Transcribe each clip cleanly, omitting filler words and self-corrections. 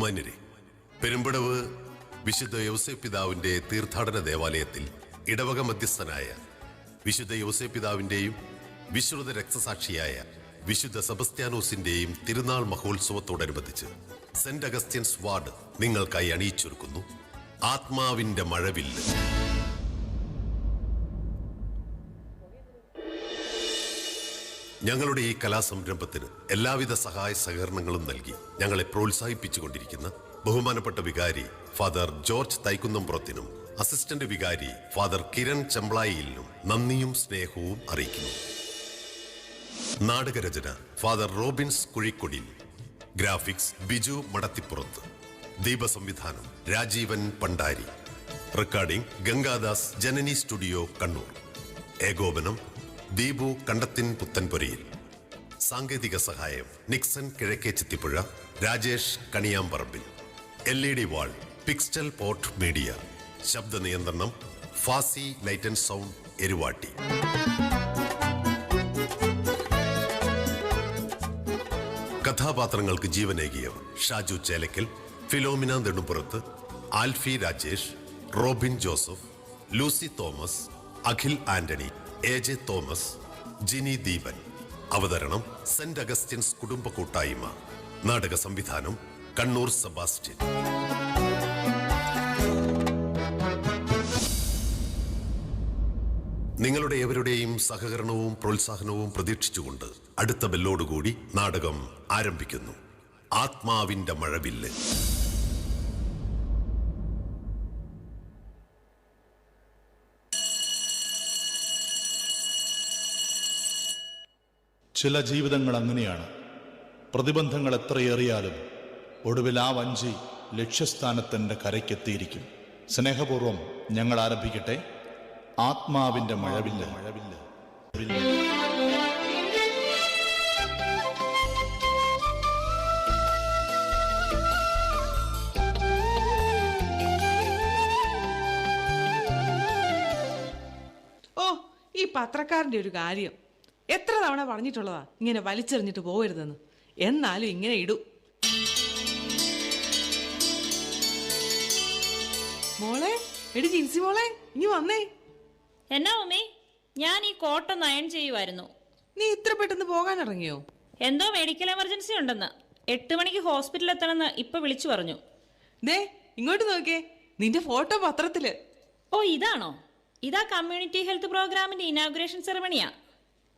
ബഹുമാന്യരെ, പെരുമ്പടവ് വിശുദ്ധ യൗസേപ്പ് പിതാവിന്റെ തീർത്ഥാടന ദേവാലയത്തിൽ ഇടവക മധ്യസ്ഥനായ വിശുദ്ധ യൗസേപ്പ് പിതാവിന്റെയും വിശ്രുത രക്തസാക്ഷിയായ വിശുദ്ധ സെബസ്ത്യാനോസിന്റെയും തിരുനാൾ മഹോത്സവത്തോടനുബന്ധിച്ച് സെന്റ് അഗസ്ത്യൻസ് വാർഡ് നിങ്ങൾക്കായി അണിയിച്ചൊരുക്കുന്നു ആത്മാവിന്റെ മഴവില്ല്. ഞങ്ങളുടെ ഈ കലാസംരംഭത്തിന് എല്ലാവിധ സഹായ സഹകരണങ്ങളും നൽകി ഞങ്ങളെ പ്രോത്സാഹിപ്പിച്ചുകൊണ്ടിരിക്കുന്ന ബഹുമാനപ്പെട്ട വികാരി ഫാദർ ജോർജ് തൈക്കുന്നംപുറത്തിനും അസിസ്റ്റന്റ് വികാരി ഫാദർ കിരൺ ചെമ്പ്ളായിലിനും നന്ദിയും സ്നേഹവും അറിയിക്കുന്നു. നാടകരചന father Robins Kuzhikkodiyil, graphics Biju Madathipurath, ദീപസംവിധാനം രാജീവൻ പണ്ടാരി, റെക്കോർഡിംഗ് ഗംഗാദാസ് ജനനി സ്റ്റുഡിയോ കണ്ണൂർ, ഏകോപനം ദീപു കണ്ടത്തിൻ പുത്തൻപുരയിൽ, സാങ്കേതിക സഹായം Nixon Kizhakke Chithippuzha, Rajesh Kaniyamparambil, LED wall pixel port media, ശബ്ദ നിയന്ത്രണം Fazi light and sound Eruvatti. കഥാപാത്രങ്ങൾക്ക് ജീവനേകിയവർ Shaju Chelakkal, Philomina Nedumpurath, Alfie Rajesh, Robin Joseph, Lucy Thomas, Akhil Antony, AJ Thomas, Jini Deepan. അവതരണം സെന്റ് അഗസ്റ്റിൻസ് കുടുംബ കൂട്ടായ്മ. നാടക സംവിധാനം കണ്ണൂർ സെബാസ്റ്റ്യൻ. നിങ്ങളുടെ എവരുടെയും സഹകരണവും പ്രോത്സാഹനവും പ്രതീക്ഷിച്ചുകൊണ്ട് അടുത്ത ബെല്ലോടുകൂടി നാടകം ആരംഭിക്കുന്നു. ആത്മാവിന്റെ മഴവില്ല്. ചില ജീവിതങ്ങൾ അങ്ങനെയാണ്. പ്രതിബന്ധങ്ങൾ എത്രയേറിയാലും ഒടുവിൽ ആ വഞ്ചി ലക്ഷ്യസ്ഥാനത്തിൻ്റെ കരയ്ക്കെത്തിയിരിക്കും. സ്നേഹപൂർവം ഞങ്ങൾ ആരംഭിക്കട്ടെ ആത്മാവിൻ്റെ മഴവില്ല്. ഓ, ഈ പത്രക്കാരന്റെ ഒരു കാര്യം എത്ര തവണ പറഞ്ഞിട്ടുള്ളതാ ഇങ്ങനെ വലിച്ചെറിഞ്ഞിട്ട് പോകരുതെന്ന്. എന്നാലും ഇങ്ങനെ ഇടൂ. മോളെ, എടി ജിൻസി മോളെ, ഇനി വന്നേ. എന്നാ ഉമ്മേ? ഞാൻ ഈ കോട്ടൊന്ന് അയൺ ചെയ്യുമായിരുന്നു. നീ ഇത്ര പെട്ടെന്ന് പോകാൻ ഇറങ്ങിയോ? എന്തോ മെഡിക്കൽ എമർജൻസി ഉണ്ടെന്ന്. 8 മണിക്ക് ഹോസ്പിറ്റലിൽ എത്തണമെന്ന് ഇപ്പൊ വിളിച്ചു പറഞ്ഞു. ദേ ഇങ്ങോട്ട് നോക്കേ, നിന്റെ ഫോട്ടോ പത്രത്തില്. ഓ, ഇതാണോ? ഇതാ കമ്മ്യൂണിറ്റി ഹെൽത്ത് പ്രോഗ്രാമിന്റെ ഇനാഗുറേഷൻ സെറമണിയാ.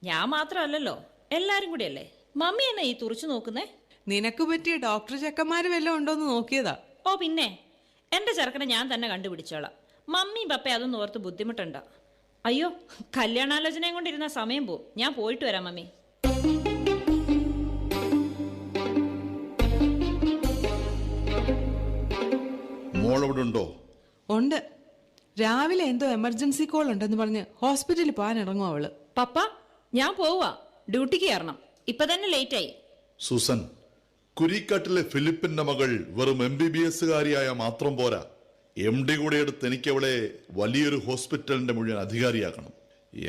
ഞാൻ മാത്രമല്ലല്ലോ, എല്ലാരും കൂടിയല്ലേ. മമ്മി എന്നാ ഈ തുറച്ചു നോക്കുന്നേ? നിനക്ക് പറ്റിയ ഡോക്ടർ ചെക്കന്മാര് വല്ലതും ഉണ്ടോന്ന് നോക്കിയതാ. ഓ പിന്നെ, എന്റെ ചെറുക്കനെ ഞാൻ തന്നെ കണ്ടുപിടിച്ചോളാം. മമ്മി പപ്പ അതൊന്നും ഓർത്ത് ബുദ്ധിമുട്ടുണ്ടോ? അയ്യോ, കല്യാണാലോചനയും കൊണ്ടിരുന്ന സമയം പോവും. ഞാൻ പോയിട്ട് വരാം മമ്മി. മോളവിടെ ഉണ്ടോ? ഉണ്ട്. രാവിലെ എന്തോ എമർജൻസി കോൾ ഉണ്ടെന്ന് പറഞ്ഞ് ഹോസ്പിറ്റലിൽ പോകാൻ ഇറങ്ങും അവള്. പപ്പ, ഞാൻ പോവാ. ഡ്യൂട്ടിക്ക് കയറണം. ഇപ്പൊ തന്നെ ലേറ്റ് ആയി. സൂസൻ, കുരിക്കാട്ടിലെ ഫിലിപ്പിന്റെ മകൾ വെറും MBBS കാരിയായ മാത്രം പോരാ, MD കൂടെ എടുത്ത് എനിക്ക് അവളെ വലിയൊരു ഹോസ്പിറ്റലിന്റെ മുഴുവൻ അധികാരിയാക്കണം.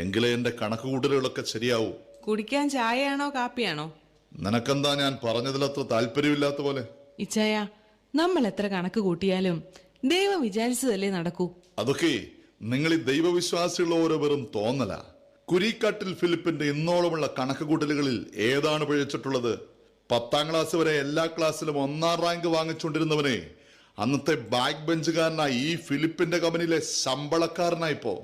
എങ്കിലേ എന്റെ കണക്കുകൂട്ടലുകളൊക്കെ ശരിയാവൂ. കുടിക്കാൻ ചായയാണോ കാപ്പിയാണോ? നിനക്കെന്താ ഞാൻ പറഞ്ഞതിലത്ര താല്പര്യമില്ലാത്ത പോലെ? ഇച്ചായ, നമ്മൾ എത്ര കണക്ക് കൂട്ടിയാലും ദൈവം വിചാരിച്ചതല്ലേ നടക്കൂ. അതൊക്കെ നിങ്ങൾ ഈ ദൈവവിശ്വാസിയുള്ള ഓരോ വെറും തോന്നല. കുരിക്കാട്ടിൽ ഫിലിപ്പിന്റെ ഇന്നോളമുള്ള കണക്കുകൂട്ടലുകളിൽ ഏതാണ് പിഴച്ചിട്ടുള്ളത്? 10ാം ക്ലാസ് വരെ എല്ലാ ക്ലാസ്സിലും 1ാം റാങ്ക് വാങ്ങിച്ചുകൊണ്ടിരുന്നവനെ അന്നത്തെ ബാക്ക് ബെഞ്ചുകാരനായി ഈ ഫിലിപ്പിന്റെ കമ്പനിയിലെ ശമ്പളക്കാരനായിപ്പോ.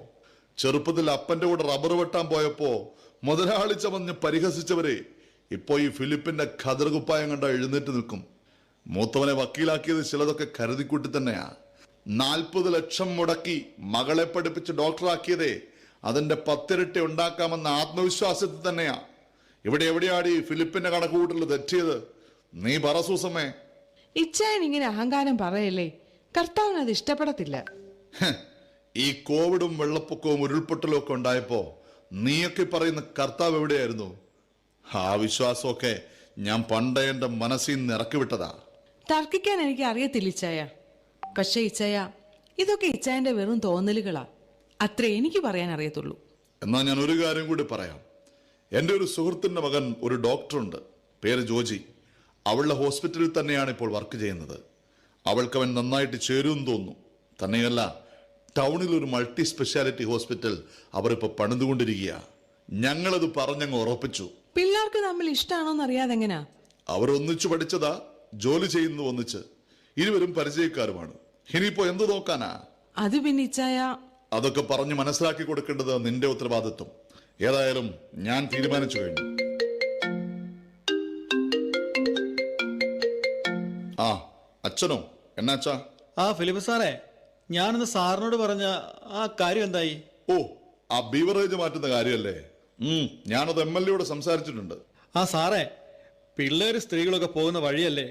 ചെറുപ്പത്തിൽ അപ്പന്റെ കൂടെ റബ്ബർ വെട്ടാൻ പോയപ്പോ മുതലാളി ചമഞ്ഞ് പരിഹസിച്ചവരെ ഇപ്പോ ഈ ഫിലിപ്പിന്റെ ഖദർകുപ്പായം കണ്ട എഴുന്നേറ്റ് നിൽക്കും. മൂത്തവനെ വക്കീലാക്കിയത് ചിലതൊക്കെ കരുതിക്കൂട്ടി തന്നെയാ. 40 ലക്ഷം മുടക്കി മകളെ പഠിപ്പിച്ച് ഡോക്ടറാക്കിയതേ അതിന്റെ 10 ഇരട്ടി ഉണ്ടാക്കാമെന്ന ആത്മവിശ്വാസത്തിൽ തന്നെയാ. ഇവിടെ എവിടെയാണ് ഈ ഫിലിപ്പിന്റെ കണക്കുകൂട്ടൽ തെറ്റിയത്? നീ പറ സൂസമ്മേ. ഇച്ചായൻ ഇങ്ങനെ അഹങ്കാരം പറയല്ലേ, കർത്താവിന് അത് ഇഷ്ടപ്പെടത്തില്ല. ഈ കോവിഡും വെള്ളപ്പൊക്കവും ഉരുൾപൊട്ടലും ഒക്കെ ഉണ്ടായപ്പോ നീയൊക്കെ പറയുന്ന കർത്താവ് എവിടെയായിരുന്നു? ആ വിശ്വാസമൊക്കെ ഞാൻ പണ്ടേ എന്റെ മനസ്സിൽ നിന്ന് ഇറക്കി വിട്ടതാ. തർക്കിക്കാൻ എനിക്ക് അറിയത്തില്ല ഇച്ചായ. പക്ഷേ ഇച്ചായ, ഇതൊക്കെ ഇച്ചായന്റെ വെറും തോന്നലുകളാ. അത്രേ എനിക്ക് പറയാൻ അറിയത്തുള്ളൂ. എന്നാ ഞാൻ ഒരു കാര്യം കൂടി പറയാം. എൻ്റെ ഒരു സുഹൃത്തിന്റെ മകൻ ഒരു ഡോക്ടറുണ്ട്, പേര് ജോജി. അവളുടെ ഹോസ്പിറ്റലിൽ തന്നെയാണ് ഇപ്പോൾ വർക്ക് ചെയ്യുന്നത്. അവൾക്കവൻ നന്നായിട്ട് ചേരുമെന്ന് തോന്നുന്നു. തന്നെയല്ല, ടൗണിൽ ഒരു മൾട്ടി സ്പെഷ്യാലിറ്റി ഹോസ്പിറ്റൽ അവർ ഇപ്പൊ പണിതുകൊണ്ടിരിക്കുക. ഞങ്ങളത് പറഞ്ഞങ്ങ് ഉറപ്പിച്ചു. പിള്ളേർക്ക് തമ്മിൽ ഇഷ്ടമാണോന്ന് അറിയാതെ എങ്ങനാ? അവർ ഒന്നിച്ചു പഠിച്ചതാ, ജോലി ചെയ്യുന്നത് ഒന്നിച്ച്, ഇരുവരും പരിചയക്കാരുമാണ്. ഇനിയിപ്പോ എന്ത് നോക്കാനാ? അത് പിന്നെ ഇച്ചായ, അതൊക്കെ പറഞ്ഞ് മനസ്സിലാക്കി കൊടുക്കേണ്ടത് നിന്റെ ഉത്തരവാദിത്വം. ഏതായാലും ഞാൻ തീരുമാനിച്ചു കഴിഞ്ഞു. ആ അച്ഛനോ? എന്നാച്ചാ? ആ ഫിലിപ്പ് സാറേ, ഞാനിന്ന് സാറിനോട് പറഞ്ഞ ആ കാര്യം എന്തായി? ഓ, ആ ബീവറേജ് മാറ്റുന്ന കാര്യമല്ലേ? ഞാനത് MLA സംസാരിച്ചിട്ടുണ്ട്. ആ സാറേ, പിള്ളേർ സ്ത്രീകളൊക്കെ പോകുന്ന വഴിയല്ലേ.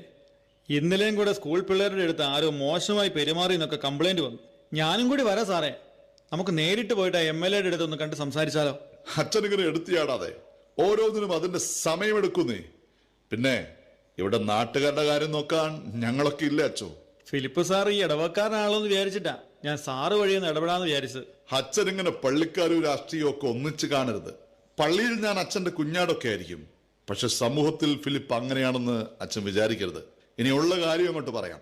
ഇന്നലെയും കൂടെ സ്കൂൾ പിള്ളേരുടെ അടുത്ത് ആരോ മോശമായി പെരുമാറി എന്നൊക്കെ കംപ്ലൈന്റ് വന്നു. ഞാനും കൂടി വരാം സാറേ. നമുക്ക് നേരിട്ട് പോയിട്ട് MLA അടുത്ത് ഒന്ന് കണ്ട് സംസാരിച്ചാലോ? അച്ഛനിങ്ങനെ എടുത്തിയാടാതെ, ഓരോന്നിനും അതിന്റെ സമയമെടുക്കുന്നേ. പിന്നെ ഇവിടെ നാട്ടുകാരുടെ കാര്യം നോക്കാൻ ഞങ്ങളൊക്കെ ഇല്ല അച്ഛോ. ഫിലിപ്പ് സാർ ഈ ഇടവക്കാരനാണല്ലോ എന്ന് വിചാരിച്ചിട്ടാ ഞാൻ സാറ് വഴിയൊന്ന് ഇടപെടാന്ന് വിചാരിച്ചത്. അച്ഛനിങ്ങനെ പള്ളിക്കാരും രാഷ്ട്രീയവും ഒക്കെ ഒന്നിച്ച് കാണരുത്. പള്ളിയിൽ ഞാൻ അച്ഛന്റെ കുഞ്ഞാടൊക്കെ ആയിരിക്കും, പക്ഷെ സമൂഹത്തിൽ ഫിലിപ്പ് അങ്ങനെയാണെന്ന് അച്ഛൻ വിചാരിക്കരുത്. ഇനിയുള്ള കാര്യം അങ്ങോട്ട് പറയാം.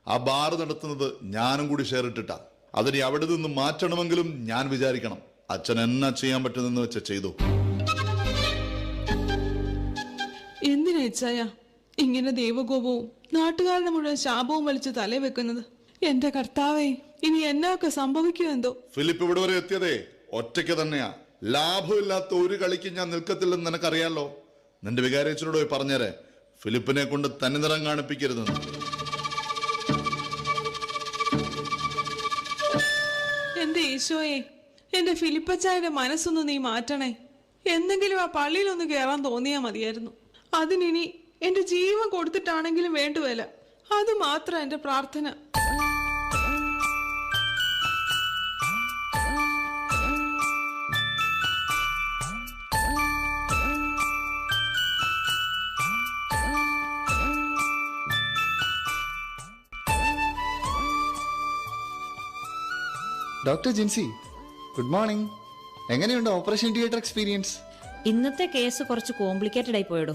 ആ ബാർ നടത്തുന്നത് ഞാനും കൂടി ഷെയർ ഇട്ടിട്ടാ. അതിനെ അവിടെ നിന്ന് മാറ്റണമെങ്കിലും ഞാൻ വിചാരിക്കണം. അച്ഛൻ എന്നാ ചെയ്യാൻ പറ്റുന്നെന്ന് വെച്ച ചെയ്തു. എന്തിനാ ഇച്ചായ ഇങ്ങനെ ദൈവകോപവും നാട്ടുകാരുടെ മുഴുവൻ ശാപവും വലിച്ച് തലേ വെക്കുന്നത്? എന്റെ കർത്താവേ, ഇനി എന്നൊക്കെ സംഭവിക്കുമോ എന്തോ. ഫിലിപ്പ് ഇവിടെ വരെ എത്തിയതേ ഒറ്റയ്ക്ക് തന്നെയാ. ലാഭമില്ലാത്ത ഒരു കളിക്ക് ഞാൻ നിൽക്കത്തില്ലെന്ന് നിനക്കറിയാലോ. നിന്റെ വികാരച്ചനോട് പോയി പറഞ്ഞേരെ, ഫിലിപ്പിനെ കൊണ്ട് തനിനിറം കാണിപ്പിക്കരുതെന്ന്. എന്റെ ഈശോയെ, എന്റെ ഫിലിപ്പച്ചായുടെ മനസ്സൊന്ന് നീ മാറ്റണേ. എന്തെങ്കിലും ആ പള്ളിയിലൊന്ന് കയറാൻ തോന്നിയാ മതിയായിരുന്നു. അതിനി എന്റെ ജീവൻ കൊടുത്തിട്ടാണെങ്കിലും വേണ്ടുവല്ല. അത് മാത്രം എന്റെ പ്രാർത്ഥന. Doctor Jincy, good morning. എങ്ങനെയുണ്ട് ഓപ്പറേഷൻ തിയേറ്റർ എക്സ്പീരിയൻസ്? ഇന്നത്തെ കേസ് കുറച്ച് കോംപ്ലിക്കേറ്റഡ് ആയി പോയടോ.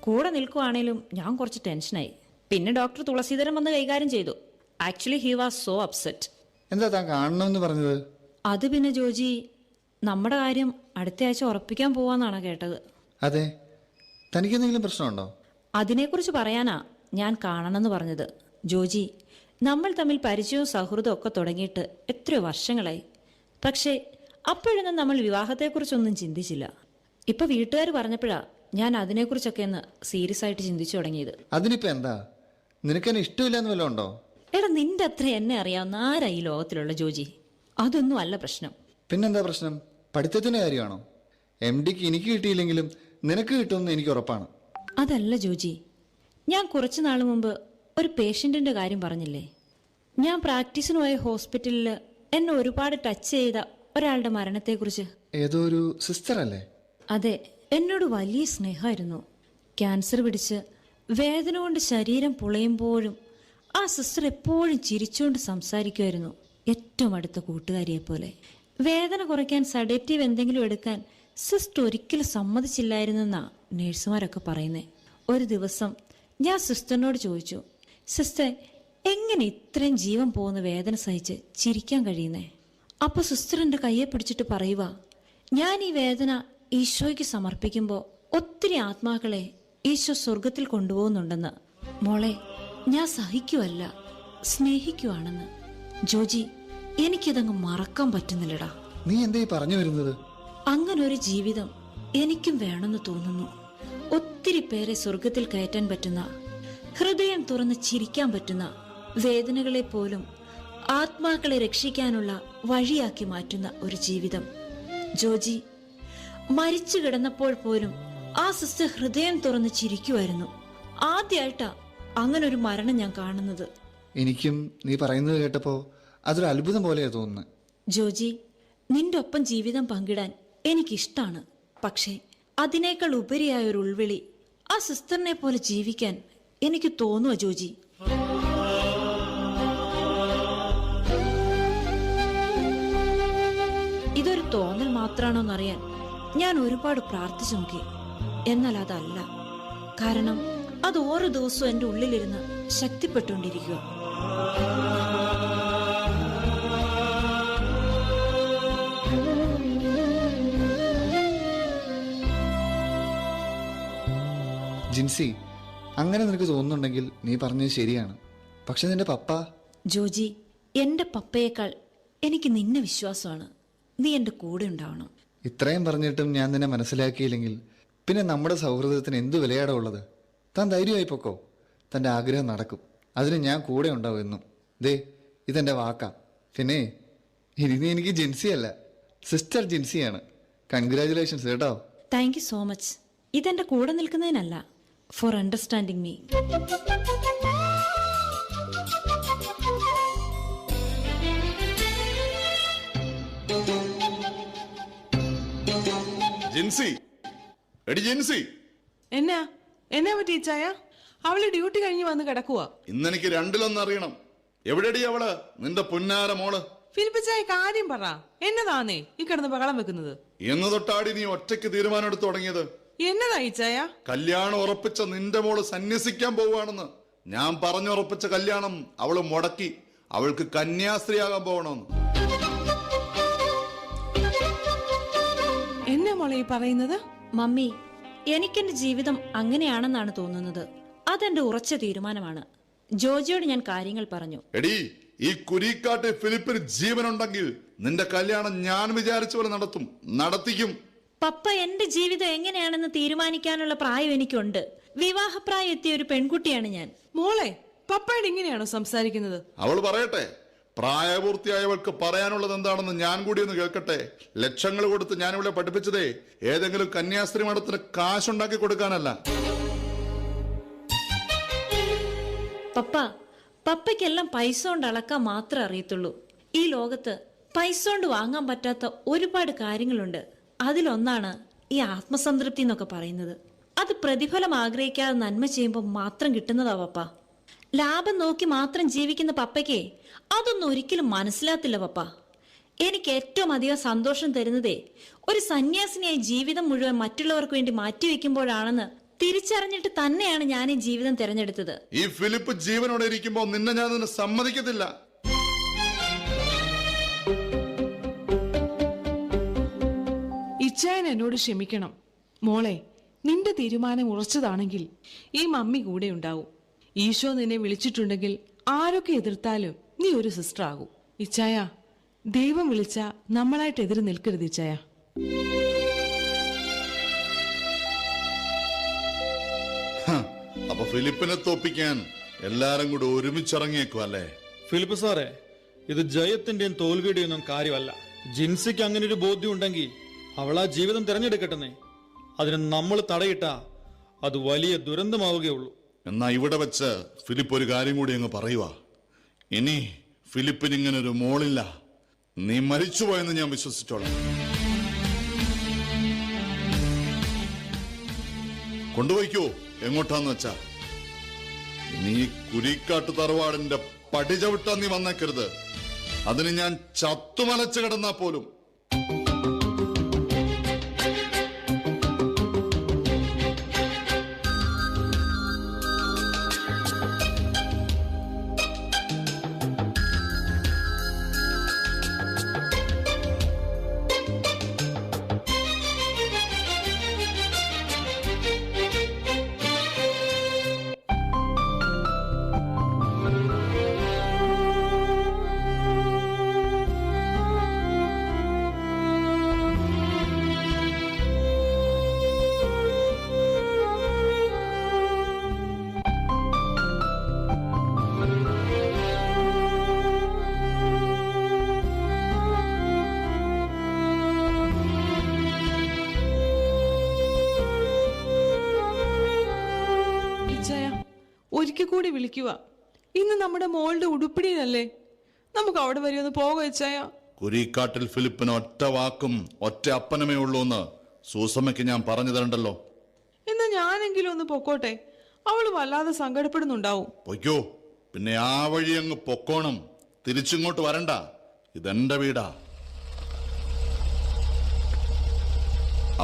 കൂടെ നിൽക്കുവാണേലും ഞാൻ കുറച്ച് ടെൻഷനായി. പിന്നെ ഡോക്ടർ തുളസീധരൻ വന്ന് കൈകാര്യം ചെയ്തു. Actually he was so upset. എന്താ താൻ കാണണമെന്ന് പറഞ്ഞത്? അത് പിന്നെ ജോജി, നമ്മുടെ കാര്യം അടുത്ത ആഴ്ച ഉറപ്പിക്കാൻ പോവാന്നാണ് കേട്ടത്. അതെ, തനിക്കെന്തെങ്കിലും പ്രശ്നമുണ്ടോ? അതിനെക്കുറിച്ച് പറയാനാ ഞാൻ കാണണമെന്ന് പറഞ്ഞത്. ജോജി, നമ്മൾ തമ്മിൽ പരിചയവും സൗഹൃദവും ഒക്കെ തുടങ്ങിയിട്ട് എത്രയോ വർഷങ്ങളായി. പക്ഷേ അപ്പോഴൊന്നും നമ്മൾ വിവാഹത്തെക്കുറിച്ചൊന്നും ചിന്തിച്ചില്ല. ഇപ്പൊ വീട്ടുകാർ പറഞ്ഞപ്പോഴാ ഞാൻ അതിനെക്കുറിച്ചൊക്കെ ഒന്ന് സീരിയസ് ആയിട്ട് ചിന്തിച്ചു തുടങ്ങിയത്. അതിനിപ്പോ എന്താ? നിനക്കെന്നെ ഇഷ്ടമില്ലെന്ന് വല്ലതും ഉണ്ടോ? എടാ, നിന്റെ അത്ര എന്നെ അറിയാവുന്ന ആരാ ഈ ലോകത്തിലുള്ള ജോജി? അതൊന്നും അല്ല പ്രശ്നം. പിന്നെന്താ പ്രശ്നം? പഠിത്തത്തിന്റെ കാര്യമാണോ? MDക്ക് എനിക്ക് കിട്ടിയില്ലെങ്കിലും നിനക്ക് കിട്ടുമെന്ന് എനിക്ക് ഉറപ്പാണ്. അതല്ല ജോജി, ഞാൻ കുറച്ചു നാൾ മുമ്പ് ഒരു പേഷ്യൻറ്റിൻ്റെ കാര്യം പറഞ്ഞില്ലേ? ഞാൻ പ്രാക്ടീസിന് പോയ ഹോസ്പിറ്റലിൽ എന്നെ ഒരുപാട് ടച്ച് ചെയ്ത ഒരാളുടെ മരണത്തെക്കുറിച്ച്. ഏതോ ഒരു സിസ്റ്റർ അല്ലേ? അതെ, എന്നോട് വലിയ സ്നേഹമായിരുന്നു. ക്യാൻസർ പിടിച്ച് വേദന കൊണ്ട് ശരീരം പുളയുമ്പോഴും ആ സിസ്റ്റർ എപ്പോഴും ചിരിച്ചുകൊണ്ട് സംസാരിക്കുമായിരുന്നു, ഏറ്റവും അടുത്ത കൂട്ടുകാരിയെ പോലെ. വേദന കുറയ്ക്കാൻ സഡേറ്റീവ് എന്തെങ്കിലും എടുക്കാൻ സിസ്റ്റർ ഒരിക്കലും സമ്മതിച്ചില്ലായിരുന്നെന്നാ നേഴ്സുമാരൊക്കെ പറയുന്നേ. ഒരു ദിവസം ഞാൻ സിസ്റ്ററിനോട് ചോദിച്ചു, സിസ്റ്റർ എങ്ങനെ ഇത്രയും ജീവൻ പോകുന്ന വേദന സഹിച്ച് ചിരിക്കാൻ കഴിയുന്നേ? അപ്പോൾ സിസ്റ്റർ എൻ്റെ കയ്യെ പിടിച്ചിട്ട് പറയുക, ഞാൻ ഈ വേദന ഈശോയ്ക്ക് സമർപ്പിക്കുമ്പോൾ ഒത്തിരി ആത്മാക്കളെ ഈശോ സ്വർഗത്തിൽ കൊണ്ടുപോകുന്നുണ്ടെന്ന്. മോളെ, ഞാൻ സഹിക്കുവല്ല, സ്നേഹിക്കുവാണെന്ന്. ജോജി, എനിക്കിതങ്ങ് മറക്കാൻ പറ്റുന്നില്ലടാ. നീ എന്താ പറഞ്ഞു വരുന്നത്? അങ്ങനൊരു ജീവിതം എനിക്കും വേണമെന്ന് തോന്നുന്നു. ഒത്തിരി പേരെ സ്വർഗത്തിൽ കയറ്റാൻ പറ്റുന്ന, ഹൃദയം തുറന്ന് ചിരിക്കാൻ പറ്റുന്ന, വേദനകളെ പോലും ആത്മാക്കളെ രക്ഷിക്കാനുള്ള വഴിയാക്കി മാറ്റുന്ന ഒരു ജീവിതം. ജോജി, മരിച്ചു കിടന്നപ്പോൾ പോലും ആ സിസ്റ്റർ ഹൃദയം തുറന്ന് ചിരിക്കുമായിരുന്നു. ആദ്യമായിട്ടാ അങ്ങനൊരു മരണം ഞാൻ കാണുന്നത്. എനിക്കും നീ പറയുന്നത് കേട്ടപ്പോ അതൊരു അത്ഭുതം പോലെയാ തോന്നുന്നത്. ജോജി, നിന്റെ ഒപ്പം ജീവിതം പങ്കിടാൻ എനിക്കിഷ്ടാണ്. പക്ഷേ അതിനേക്കാൾ ഉപരിയായ ഒരു ഉൾവിളി ആ സിസ്റ്ററിനെ പോലെ ജീവിക്കാൻ എനിക്ക് തോന്നുക ജോജി. ഇതൊരു തോന്നൽ മാത്രമാണോന്നറിയാൻ ഞാൻ ഒരുപാട് പ്രാർത്ഥിച്ചു നോക്കി. എന്നാൽ അതല്ല. കാരണം അത് ഓരോ ദിവസവും എൻ്റെ ഉള്ളിലിരുന്ന് ശക്തിപ്പെട്ടുകൊണ്ടിരിക്കുക. ജിൻസി, അങ്ങനെ നിനക്ക് തോന്നുന്നുണ്ടെങ്കിൽ നീ പറഞ്ഞത് ശരിയാണ്. പക്ഷെ നിന്റെ പപ്പ... ജോജി, എൻ്റെ പപ്പയേക്കാൾ എനിക്ക് നിന്നെ വിശ്വാസമാണ്. നീ എൻ്റെ കൂടെ ഉണ്ടാവണം. ഇത്രയും പറഞ്ഞിട്ടും ഞാൻ നിന്നെ മനസ്സിലാക്കിയില്ലെങ്കിൽ പിന്നെ നമ്മുടെ സൗഹൃദത്തിന് എന്തു വിലയാടാ ഉള്ളത്? താൻ ധൈര്യമായി പൊക്കോ. തൻ്റെ ആഗ്രഹം നടക്കും. അതിന് ഞാൻ കൂടെ ഉണ്ടാവും എന്നും. ദേ, ഇതെൻ്റെ വാക്കാ. പിന്നെ ഇനി നീ എനിക്ക് ജിൻസിയല്ല, സിസ്റ്റർ ജിൻസിയാണ്. കൺഗ്രാജുലേഷൻസ് കേട്ടോ. Thank you so much. ഇതെൻ്റെ കൂടെ നിൽക്കുന്നതിനല്ല, ഫോർ അണ്ടർസ്റ്റാൻഡിങ് മീ. ജിൻസി, എടി ജിൻസി, എന്നാ പറ്റി ഇച്ചായ? അവള് ഡ്യൂട്ടി കഴിഞ്ഞ് വന്ന് കിടക്കുവാ. ഇന്നെനിക്ക് രണ്ടിലൊന്നറിയണം. എവിടെടി അവള്, നിന്റെ പുന്നാര മോള്? ഫിലിപ്പിച്ചായ കാര്യം പറ. എന്നതാന്നേ ഈ കിടന്ന് ബഹളം വെക്കുന്നത്? എന്ന് തൊട്ടാടി നീ ഒറ്റയ്ക്ക് തീരുമാനം എടുത്തു തുടങ്ങിയത്? എന്നതാ ഇച്ചായ? കല്യാണം ഉറപ്പിച്ച നിന്റെ മോള് സന്യസിക്കാൻ പോവുകയാണെന്ന്. ഞാൻ പറഞ്ഞുറപ്പിച്ച കല്യാണം അവള് മുടക്കി. അവൾക്ക് കന്യാസ്ത്രീയാകാൻ പോകണമെന്ന്. എന്നാ മോളെ ഈ പറയുന്നത്? മമ്മി, എനിക്കെന്റെ ജീവിതം അങ്ങനെയാണെന്നാണ് തോന്നുന്നത്. അതെന്റെ ഉറച്ച തീരുമാനമാണ്. ജോജിയോട് ഞാൻ കാര്യങ്ങൾ പറഞ്ഞു. എടി, ഈ കുരിക്കാട്ട് ഫിലിപ്പിന് ജീവനുണ്ടെങ്കിൽ നിന്റെ കല്യാണം ഞാൻ വിചാരിച്ച പോലെ നടത്തിക്കും. പപ്പ, എന്റെ ജീവിതം എങ്ങനെയാണെന്ന് തീരുമാനിക്കാനുള്ള പ്രായം എനിക്കുണ്ട്. വിവാഹപ്രായം എത്തിയ ഒരു പെൺകുട്ടിയാണ് ഞാൻ. മോളെ, പപ്പയോട് ഇങ്ങനെയാണോ സംസാരിക്കുന്നത്? അവൾ പറയട്ടെ. പ്രായപൂർത്തിയായവൾക്ക് പറയാനുള്ളത് എന്താണെന്ന് ഞാൻ കൂടി ഒന്ന് കേൾക്കട്ടെ. ലക്ഷങ്ങൾ കൊടുത്ത് ഞാനിവിടെ പഠിപ്പിച്ചതേ ഏതെങ്കിലും കന്യാസ്ത്രീ മഠത്തിന് കാശുണ്ടാക്കി കൊടുക്കാനല്ല. പപ്പയ്ക്കെല്ലാം പൈസ കൊണ്ട് അളക്കാൻ മാത്രമേ അറിയത്തുള്ളൂ. ഈ ലോകത്ത് പൈസ കൊണ്ട് വാങ്ങാൻ പറ്റാത്ത ഒരുപാട് കാര്യങ്ങളുണ്ട്. അതിലൊന്നാണ് ഈ ആത്മസംതൃപ്തി എന്നൊക്കെ പറയുന്നത്. അത് പ്രതിഫലം ആഗ്രഹിക്കാതെ നന്മ ചെയ്യുമ്പോൾ മാത്രം കിട്ടുന്നതാ പപ്പ. ലാഭം നോക്കി മാത്രം ജീവിക്കുന്ന പപ്പയ്ക്ക് അതൊന്നും ഒരിക്കലും മനസ്സിലാത്തില്ല പപ്പ. എനിക്ക് ഏറ്റവും അധികം സന്തോഷം തരുന്നതേ ഒരു സന്യാസിനിയായി ജീവിതം മുഴുവൻ മറ്റുള്ളവർക്ക് വേണ്ടി മാറ്റിവെക്കുമ്പോഴാണെന്ന് തിരിച്ചറിഞ്ഞിട്ട് തന്നെയാണ് ഞാൻ ഈ ജീവിതം തിരഞ്ഞെടുത്തത്. ഈ ഫിലിപ്പ് ജീവനോടെ ഇരിക്കുമ്പോ നിന്നെ ഞാൻ അതിന് സമ്മതിക്കത്തില്ല. ഇച്ചായൻ എന്നോട് ക്ഷമിക്കണം. മോളെ, നിന്റെ തീരുമാനം ഉറച്ചതാണെങ്കിൽ ഈ മമ്മി കൂടെ ഉണ്ടാവും. ഈശോ നിന്നെ വിളിച്ചിട്ടുണ്ടെങ്കിൽ ആരൊക്കെ എതിർത്താലും നീ ഒരു സിസ്റ്റർ ആകും. ഇച്ചായ, ദൈവം വിളിച്ച നമ്മളായിട്ട് എതിര് നിൽക്കരുത് ഇച്ചായ. അപ്പൊ ഫിലിപ്പിനെ തോപ്പിക്കാൻ എല്ലാരും കൂടെ ഒരുമിച്ചിറങ്ങിയേക്കും അല്ലേ? ഫിലിപ്പ് സാറേ, ഇത് ജയത്തിന്റെയും തോൽവിയുടെയും ഒന്നും കാര്യമല്ല. ജിൻസിക്ക് അങ്ങനെ ഒരു ബോധ്യം ഉണ്ടെങ്കിൽ അവൾ ആ ജീവിതം തിരഞ്ഞെടുക്കട്ടെ. അതിന് നമ്മൾ തടയിട്ട അത് വലിയ ദുരന്തമാവുകയുള്ളൂ. എന്നാ ഇവിടെ വെച്ച് ഫിലിപ്പ് ഒരു കാര്യം കൂടി അങ്ങ് പറയുക. ഇനി ഫിലിപ്പിന് ഇങ്ങനെ ഒരു മോളില്ല. നീ മരിച്ചുപോയെന്ന് ഞാൻ വിശ്വസിച്ചോളാം. കൊണ്ടുപോയിക്കോ എങ്ങോട്ടാന്ന് വെച്ചാ. നീ കുരിക്കാട്ട് തറവാടിന്റെ പടി ചവിട്ടാൻ നീ വന്നേക്കരുത്. അതിന് ഞാൻ ചത്തുമലച്ച് കിടന്നാ പോലും. ഒരിക്കൽ കൂടി വിളിക്കുക. ഇന്ന് നമ്മുടെ മോളുടെ ഉടുപ്പിടിയിലല്ലേ? നമുക്ക് അവിടെ വരെ ഒന്ന് പോകാം ഇച്ചായ. കുരിക്കാട്ടിൽ ഫിലിപ്പിന് ഒറ്റ വാക്കും ഒറ്റ അപ്പനമേ ഉള്ളൂ എന്ന് സൂസമ്മയ്ക്ക് ഞാൻ പറഞ്ഞു തരണ്ടല്ലോ. എന്നാ ഞാനെങ്കിലും ഒന്ന് പൊക്കോട്ടെ. അവള് വല്ലാതെ സങ്കടപ്പെടുന്നുണ്ടാവും. പൊയ്ക്കോ. പിന്നെ ആ വഴി അങ്ങ് പൊക്കോണം. തിരിച്ചിങ്ങോട്ട് വരണ്ട. ഇതെന്റെ വീടാ.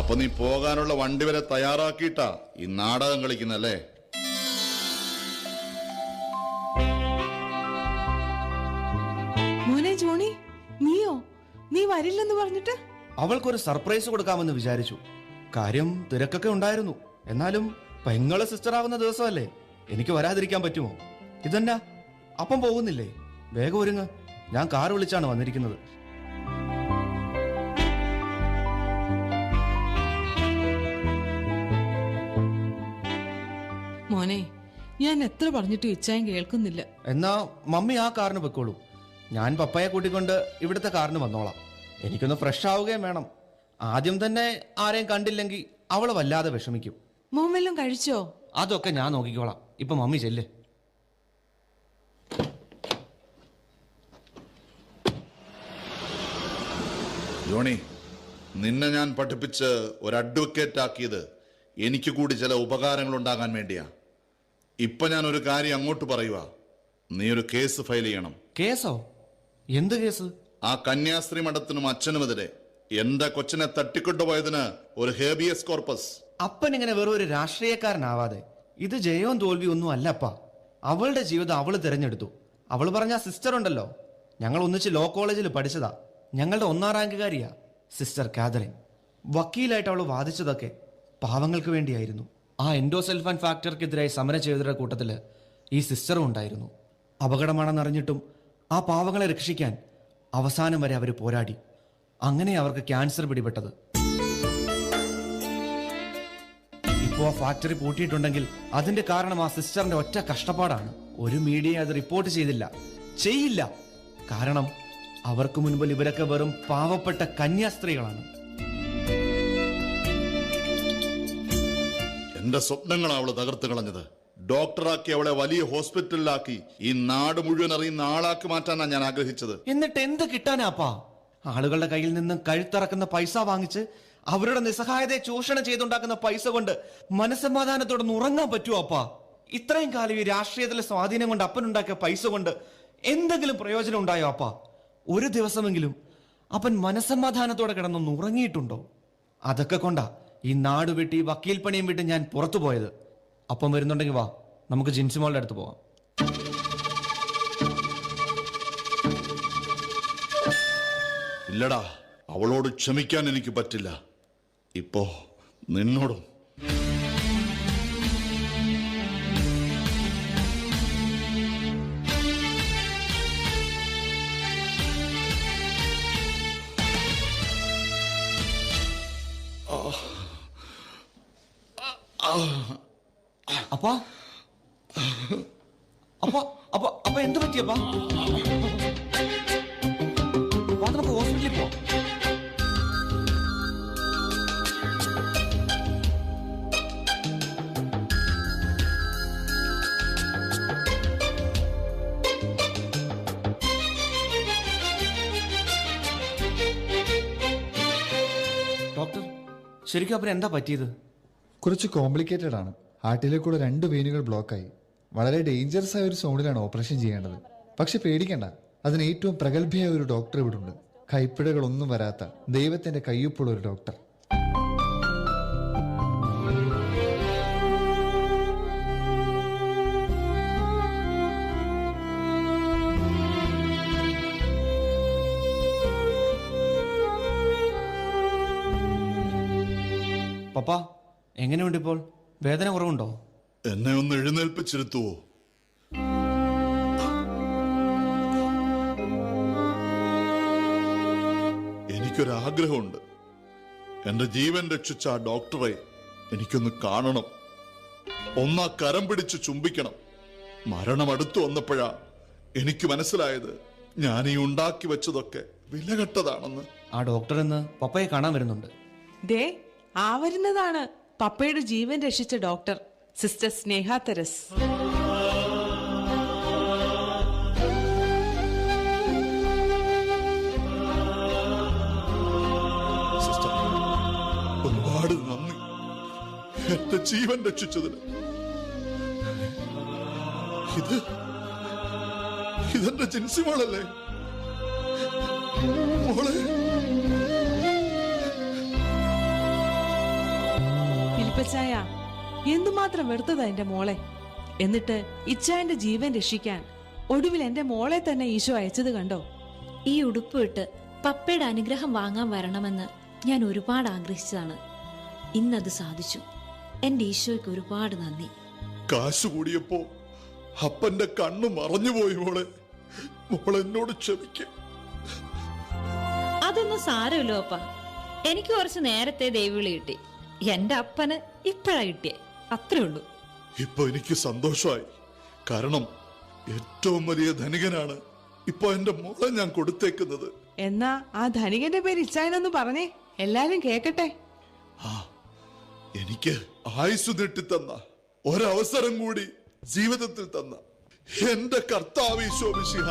അപ്പൊ നീ പോകാനുള്ള വണ്ടി വരെ തയ്യാറാക്കിയിട്ടാ ഈ നാടകം കളിക്കുന്നല്ലേ? വരില്ലെന്ന് പറഞ്ഞിട്ട്? അവൾക്കൊരു സർപ്രൈസ് കൊടുക്കാമെന്ന് വിചാരിച്ചു. കാര്യം തിരക്കൊക്കെ ഉണ്ടായിരുന്നു. എന്നാലും പെങ്ങളെ സിസ്റ്റർ ആവുന്ന ദിവസമല്ലേ, എനിക്ക് വരാതിരിക്കാൻ പറ്റുമോ? ഇതെന്നാ അപ്പം പോകുന്നില്ലേ? വേഗം ഒരുങ്ങ്, ഞാൻ കാർ വിളിച്ചാണ് വന്നിരിക്കുന്നത്. മോനെ, ഞാൻ എത്ര പറഞ്ഞിട്ട് ഇച്ചായം കേൾക്കുന്നില്ല. എന്നാ മമ്മി ആ കാറിന് പൊയ്ക്കോളൂ. ഞാൻ പപ്പയെ കൂട്ടിക്കൊണ്ട് ഇവിടുത്തെ കാറിന് വന്നോളാം. എനിക്കൊന്ന് ഫ്രഷ് ആവുകയും വേണം. ആദ്യം തന്നെ ആരെയും കണ്ടില്ലെങ്കിൽ അവള് വല്ലാതെ വിഷമിക്കും. മോൻ വല്ലതും കഴിച്ചോ? അതൊക്കെ ഞാൻ നോക്കിക്കോളാം. ഇപ്പൊ മമ്മി ചെല്ല്. ജോണി, നിന്നെ ഞാൻ പഠിപ്പിച്ച് ഒരു അഡ്വക്കേറ്റ് ആക്കിയത് എനിക്ക് കൂടി ചില ഉപകാരങ്ങൾ ഉണ്ടാകാൻ വേണ്ടിയാ. ഇപ്പൊ ഞാൻ ഒരു കാര്യം അങ്ങോട്ട് പറയുക. നീ ഒരു കേസ് ഫയൽ ചെയ്യണം. കേസോ? എന്ത് കേസ്? ആ കന്യാസ്ത്രീ മഠത്തിനും അച്ഛനുമെതിരെ എന്റെ കൊച്ചിനെ തട്ടിക്കൊണ്ടുപോയതിന് ഒരു ഹേബിയസ് കോർപ്പസ്. അപ്പൻ ഇങ്ങനെ വെറും ഒരു രാഷ്ട്രീയക്കാരനാവാതെ. ഇത് ജയവും തോൽവിയും ഒന്നും അല്ലപ്പാ. അവളുടെ ജീവിതം അവള് തിരഞ്ഞെടുത്തു. അവള് പറഞ്ഞ സിസ്റ്റർ ഉണ്ടല്ലോ, ഞങ്ങൾ ഒന്നിച്ച് ലോ കോളേജിൽ പഠിച്ചതാ. ഞങ്ങളുടെ 1ാം റാങ്കുകാരിയാ സിസ്റ്റർ കാതറിൻ. വക്കീലായിട്ട് അവൾ വാദിച്ചതൊക്കെ പാവങ്ങൾക്ക് വേണ്ടിയായിരുന്നു. ആ എൻഡോസൾഫാൻ ഫാക്ടറിക്കെതിരായി സമരം ചെയ്തവരുടെ കൂട്ടത്തില് ഈ സിസ്റ്ററും ഉണ്ടായിരുന്നു. അപകടമാണെന്നറിഞ്ഞിട്ടും ആ പാവങ്ങളെ രക്ഷിക്കാൻ അവസാനം വരെ അവർ പോരാടി. അങ്ങനെ അവർക്ക് ക്യാൻസർ പിടിപെട്ടത്. ഇപ്പോ ആ ഫാക്ടറി പൂട്ടിയിട്ടുണ്ടെങ്കിൽ അതിന്റെ കാരണം ആ സിസ്റ്ററിന്റെ ഒറ്റ കഷ്ടപ്പാടാണ്. ഒരു മീഡിയ അത് റിപ്പോർട്ട് ചെയ്യില്ല. കാരണം അവർക്ക് മുൻപിൽ ഇവരൊക്കെ വെറും പാവപ്പെട്ട കന്യാസ്ത്രീകളാണ്. എന്റെ സ്വപ്നങ്ങളാണ് അവള് തകർത്ത് കളഞ്ഞത്. ഡോക്ടറാക്കി അവളെ വലിയ ഹോസ്പിറ്റലിലാക്കി ഈ നാട് മുഴുവൻ അറിയുന്ന ആളാക്കി മാറ്റാനാണ് ഞാൻ ആഗ്രഹിച്ചത്. എന്നിട്ട് എന്ത് കിട്ടാനാപ്പാ? ആളുകളുടെ കയ്യിൽ നിന്നും കഴുത്തിറക്കുന്ന പൈസ വാങ്ങിച്ച് അവരുടെ നിസ്സഹായതയെ ചൂഷണം ചെയ്തുണ്ടാക്കുന്ന പൈസ കൊണ്ട് മനസ്സമാധാനത്തോടെ ഉറങ്ങാൻ പറ്റുമോ അപ്പാ? ഇത്രയും കാലം ഈ രാഷ്ട്രീയത്തിലെ സ്വാധീനം കൊണ്ട് അപ്പനുണ്ടാക്കിയ പൈസ കൊണ്ട് എന്തെങ്കിലും പ്രയോജനം ഉണ്ടായോ അപ്പാ? ഒരു ദിവസമെങ്കിലും അപ്പൻ മനസ്സമാധാനത്തോടെ കിടന്നൊന്ന് ഉറങ്ങിയിട്ടുണ്ടോ? അതൊക്കെ കൊണ്ടാ ഈ നാട് വിട്ട് ഈ വക്കീൽ പണിയും വിട്ട് ഞാൻ പുറത്തു പോയത്. അപ്പം വരുന്നുണ്ടെങ്കിൽ വാ, നമുക്ക് ജിൻസി മോളുടെ അടുത്ത് പോവാം. ഇല്ലടാ, അവളോട് ക്ഷമിക്കാൻ എനിക്ക് പറ്റില്ല. ഇപ്പോ നിന്നോടും. അപ്പാ അപ്പ അപ്പ അപ്പ എന്ത് പറ്റിയപ്പാ? നമുക്ക് ഹോസ്പിറ്റലിൽ പോ. ഡോക്ടർ, ശരിക്കും അപ്പൻ എന്താ പറ്റിയത്? കുറച്ച് കോംപ്ലിക്കേറ്റഡ് ആണ്. ഹാർട്ടിലേക്കുള്ള 2 വെയിനുകൾ ബ്ലോക്കായി. വളരെ ഡേഞ്ചറസ് ആയ ഒരു സോണിലാണ് ഓപ്പറേഷൻ ചെയ്യേണ്ടത്. പക്ഷെ പേടിക്കണ്ട, അതിന് ഏറ്റവും പ്രഗത്ഭയായ ഒരു ഡോക്ടർ ഇവിടെ ഉണ്ട്. കൈപ്പിഴകളൊന്നും വരാത്ത ദൈവത്തിന്റെ കയ്യൊപ്പുള്ള ഒരു ഡോക്ടർ. പപ്പാ, എങ്ങനെയുണ്ട് ഇപ്പോൾ? വേദന കുറവുണ്ടോ? എന്നെ ഒന്ന് എഴുന്നേൽപ്പിച്ചിരുത്തുവോ? എനിക്കൊരാഗ്രഹമുണ്ട്. എന്റെ ജീവൻ രക്ഷിച്ച ആ ഡോക്ടറെ എനിക്കൊന്ന് കാണണം. ഒന്നാ കരം പിടിച്ച് ചുംബിക്കണം. മരണം അടുത്തു വന്നപ്പോഴാ എനിക്ക് മനസ്സിലായത് ഞാൻ ഈ ഉണ്ടാക്കി വെച്ചതൊക്കെ വിലകെട്ടതാണെന്ന്. ആ ഡോക്ടർ ഇന്ന് പപ്പയെ കാണാൻ വരുന്നുണ്ട്. ദേ, ആ വരുന്നതാണ് പപ്പയുടെ ജീവൻ രക്ഷിച്ച ഡോക്ടർ, സിസ്റ്റർ സ്നേഹ തെരസ്. സിസ്റ്റർ, ഒരുപാട് നന്ദി എന്റെ ജീവൻ രക്ഷിച്ചതിന്. ഇതെന്റെ ജിൻസി മോളല്ലേ? മോളെ, ഫിലിപ്പച്ചായ, എന്തുമാത്രം വെറുത്തതാ എന്റെ മോളെ. എന്നിട്ട് ഇച്ചായന്റെ ജീവൻ രക്ഷിക്കാൻ ഒടുവിൽ എന്റെ മോളെ തന്നെ ഈശോ അയച്ചത് കണ്ടോ? ഈ ഉടുപ്പ് ഇട്ട് പപ്പയുടെ അനുഗ്രഹം വാങ്ങാൻ വരണമെന്ന് ഞാൻ ഒരുപാട് ആഗ്രഹിച്ചതാണ്. ഇന്നത് സാധിച്ചു. എൻ്റെ ഈശോയ്ക്ക് ഒരുപാട് നന്ദി. കാശ് കൂടിയപ്പോ അപ്പന്റെ കണ്ണു മറഞ്ഞുപോയി മോളെ. മോളെന്നോട് ക്ഷമിക്ക. അതൊന്നും സാരമില്ലോ അപ്പ. എനിക്ക് കുറച്ച് നേരത്തെ ദൈവവിളി കിട്ടി. എൻ്റെ അപ്പന് ഇപ്പഴാ കിട്ടിയേ, അത്രേ ഉള്ളൂ. ഇപ്പൊ എനിക്ക് സന്തോഷമായി. കാരണം ഏറ്റവും വലിയ ധനികനാണ് ഇപ്പൊ എന്റെ മോളെ ഞാൻ കൊടുത്തേക്കുന്നത്. എന്നാ ആ ധനികന്റെ പേര് ഇച്ചായനൊന്ന് പറഞ്ഞേ, എല്ലാരും കേക്കട്ടെ. എനിക്ക് ആയുസ് നീട്ടിത്തന്ന ഒരവസരം കൂടി ജീവിതത്തിൽ തന്ന എന്റെ കർത്താവ് ഈശോ മിശിഹ.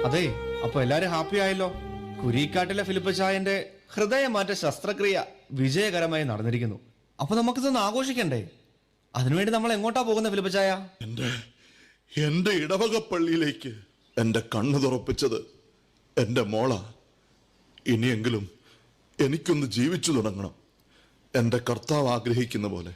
അതെ, അപ്പൊ എല്ലാരും ഹാപ്പി ആയല്ലോ. കുരിക്കാട്ടിലെ ഫിലിപ്പച്ചായന്റെ ഹൃദയമാറ്റ ശസ്ത്രക്രിയ വിജയകരമായി നടന്നിരിക്കുന്നു. അപ്പൊ നമുക്കിതൊന്ന് ആഘോഷിക്കണ്ടേ? അതിനുവേണ്ടി നമ്മൾ എങ്ങോട്ടാ പോകുന്നത് ഫിലിപ്പച്ചായ? എന്റെ ഇടവക പള്ളിയിലേക്ക് എന്റെ കണ്ണു തുറപ്പിച്ചത് എന്റെ മോള. ഇനിയെങ്കിലും എനിക്കൊന്ന് ജീവിച്ചു തുടങ്ങണം, എന്റെ കർത്താവ് ആഗ്രഹിക്കുന്ന പോലെ.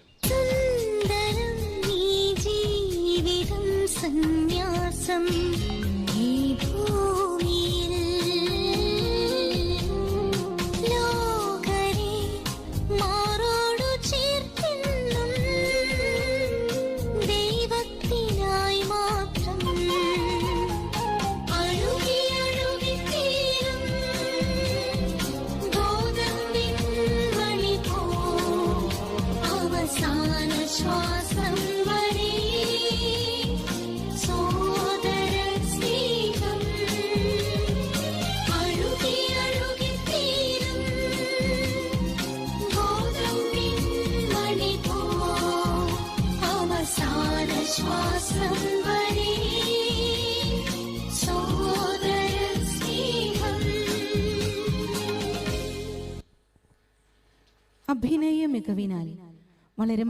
അഭിനയ മികവിനാൽ വളരെ